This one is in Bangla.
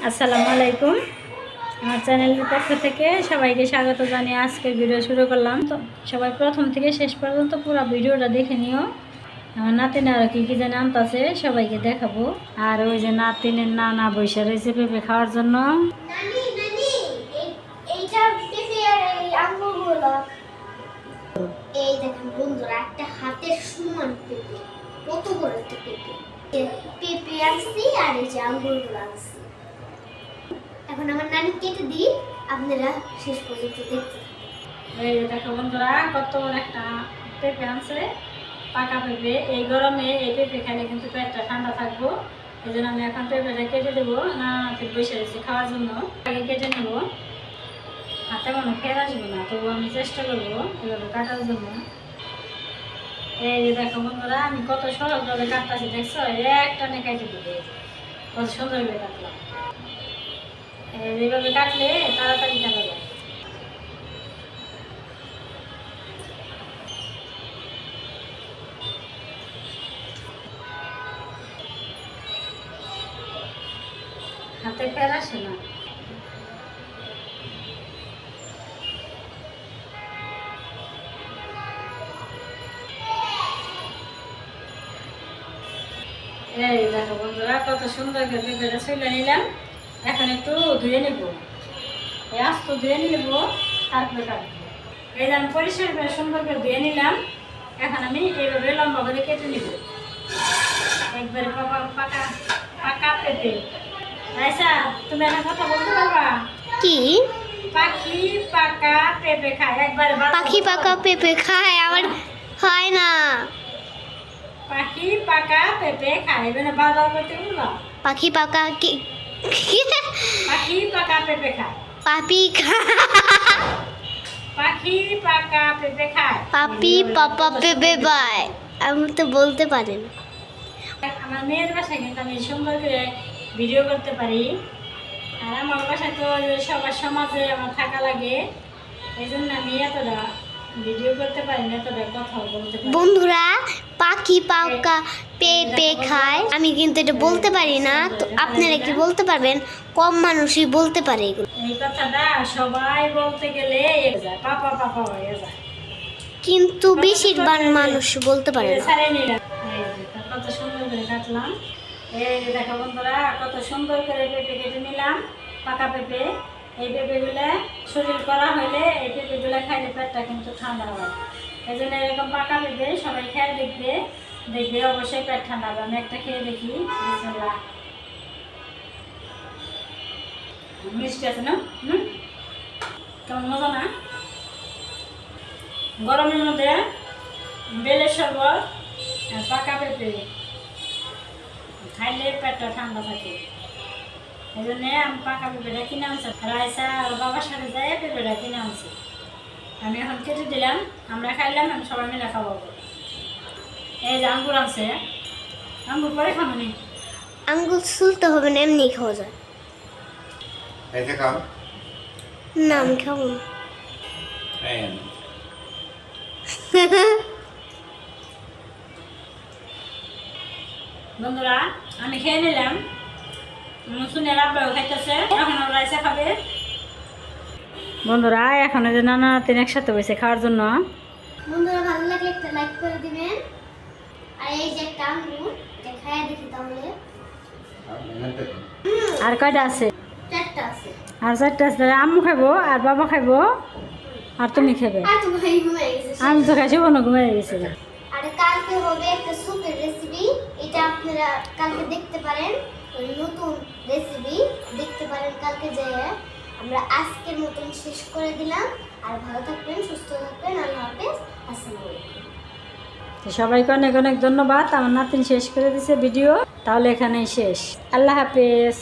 আসসালামু আলাইকুম। আমার চ্যানেলের পক্ষ থেকে সবাইকে স্বাগত জানিয়ে আজকের ভিডিও শুরু করলাম। তো সবাই প্রথম থেকে শেষ পর্যন্ত পুরো ভিডিওটা দেখে নিও। আমার নাতিন আরও কী যেন আনতেছে সবাইকে দেখাবো। আর ওই যে নাতিনের নানা বৈশা রয়েছে পেঁপে খাওয়ার জন্য। এই দেখেন বন্ধুরা, একটা হাতের সমান পেঁপে, কত বড় একটা পেঁপে। পেঁপে আনছি আর এই যে আঙ্গুরগুলো আনছি। এখন আমার নানি কেটে দিই, আপনারা শেষ পর্যন্ত দেখতে থাকুন। এই দেখো বন্ধুরা, কত বড় একটা পেঁপে আনছে, পাকা পেঁপে। এই গরমে এই পেঁপে খাইলে কিন্তু পেটটা ঠান্ডা থাকবো। এই জন্য আমি এখন পেঁপেটা কেটে দেবো, নাতির বসে রয়েছে খাওয়ার জন্য। আগে কেটে নেবো, হাতে মনে ফের আসবে না, তবু আমি চেষ্টা করবো এভাবে কাটার জন্য। এই যে দেখো বন্ধুরা, আমি কত সহজভাবে কাটতেছি, দেখছো? একটা নে কেটে দিবে, কত সুন্দরভাবে কাটলাম। এইভাবে কাটলে তাড়াতাড়ি কাটা যায়। হাতে ফের আসে না। এই দেখো বন্ধুরা, কত সুন্দর করে পেঁপেটা ছুলে নিলাম। এখন একটু ধুয়ে নেব, এই আস্ত ধুয়ে নেব, তারপরে কাটবো। এই যে আমি পরিষ্কার করে সুন্দর করে ধুয়ে নিলাম। এখন আমি এইভাবে লম্বা করে কেটে নিব, একবারে পাকা পাকা পাকা পেঁপে। আচ্ছা, তুমি একটা কথা বলতে পারবা? কি? পাখি পাকা পেঁপে খায়, একবারে পাখি পাকা পেঁপে খায়? আমার হয় না। পাখি পাকা পেঁপে খায়, এবার বারবার করতে বলবা। পাখি পাকা কি? পাখি পাকা পেঁপে খায়। পাপি পাখি পাকা পেঁপে খায়। পাপি পাপা পেঁপে বাই, আমি তো বলতে পারি না। আমার মেয়ের বাসায় কিন্তু আমি সুন্দর করে ভিডিও করতে পারি। আর আমার বাসায় তো সবার সমাজে আমার থাকা লাগে, এই জন্য আমি এতটা ভিডিও করতে পারি না, এতটা কথাও বলতে পারি। বন্ধুরা, পাখি পাকা পেঁপে খায়, আমি কিন্তু এটা বলতে পারি না। তো আপনারা কি বলতে পারবেন? কম মানুষই বলতে পারে এগুলো, এই কথাটা সবাই বলতে গেলে যায়, পাপা পাপা হয়ে যায়, কিন্তু বেশিরভাগ মানুষ বলতে পারে না। ছাড়িয়ে নিলাম। এই যে কত সুন্দর করে কাটলাম। এই যে দেখো বন্ধুরা, কত সুন্দর করে পেঁপে কেটে নিলাম, পাকা পেঁপে। এই পেঁপেগুলো শরীর করা হইলে এই পেঁপেগুলো খাইলে পেটটা কিন্তু ঠান্ডা হয়। এই জন্য এরকম পাকা পেঁপে সবাই খেয়ে দেখবে, দেখবে অবশ্যই পেট ঠান্ডা হবে। আমি একটা খেয়ে দেখি। বিসমিল্লাহ। মিষ্টি আছে না? কেমন মজা না? গরমের মধ্যে বেলের শরবত আর পাকা পেঁপে খাইলে পেটটা ঠান্ডা থাকে। এই জন্য আমি পাকা পেঁপেটা কিনে আনছি। রাইসা আর বাবার সাথে যাই পেঁপেটা কিনে আনছি। আমি এখন কেটে দিলাম, আমরা খাইলাম, আমি সবাই মিলে খাবো। এই যে আঙ্গুর আছে, আঙ্গুর পরে খাবো নি। আঙ্গুল ছুলতে হবে না, এমনি খাওয়া যায়। না, আমি খাবো না। বন্ধুরা, আমি খেয়ে নিলাম, শুনে আব্বাও খাইতেছে, এখন ওরা রাইসা খাবে। বন্ধুরা, এখন যে নানা তিন একসাথে বসে খাওয়ার জন্য। বন্ধুরা, ভালো লাগলে একটা লাইক করে দিবেন। আর এই যে একটা আঙ্গুর, এটা খাইয়া দেখি তাহলে। আর কয়টা আছে? চারটা আছে। আর চারটা আছে, আম্মু খাইবো আর বাবা খাইবো আর তুমি খাবে। আর তো ভাই ঘুমাই গেছে। আমি তো খাইছি, কোনো ঘুমাই গেছে। আর কালকে হবে একটা সুপের রেসিপি, এটা আপনারা কালকে দেখতে পারেন। ওই নতুন রেসিপি দেখতে পারেন কালকে যেয়ে। আমরা আজকের মতন শেষ করে দিলাম। আর ভালো থাকবেন, সুস্থ থাকবেন। আল্লাহ হাফেজ। আসসালামু আলাইকুম। সবাইকে অনেক অনেক ধন্যবাদ। আমার নাতিন শেষ করে দিছে ভিডিও, তাহলে এখানেই শেষ। আল্লাহ হাফেজ।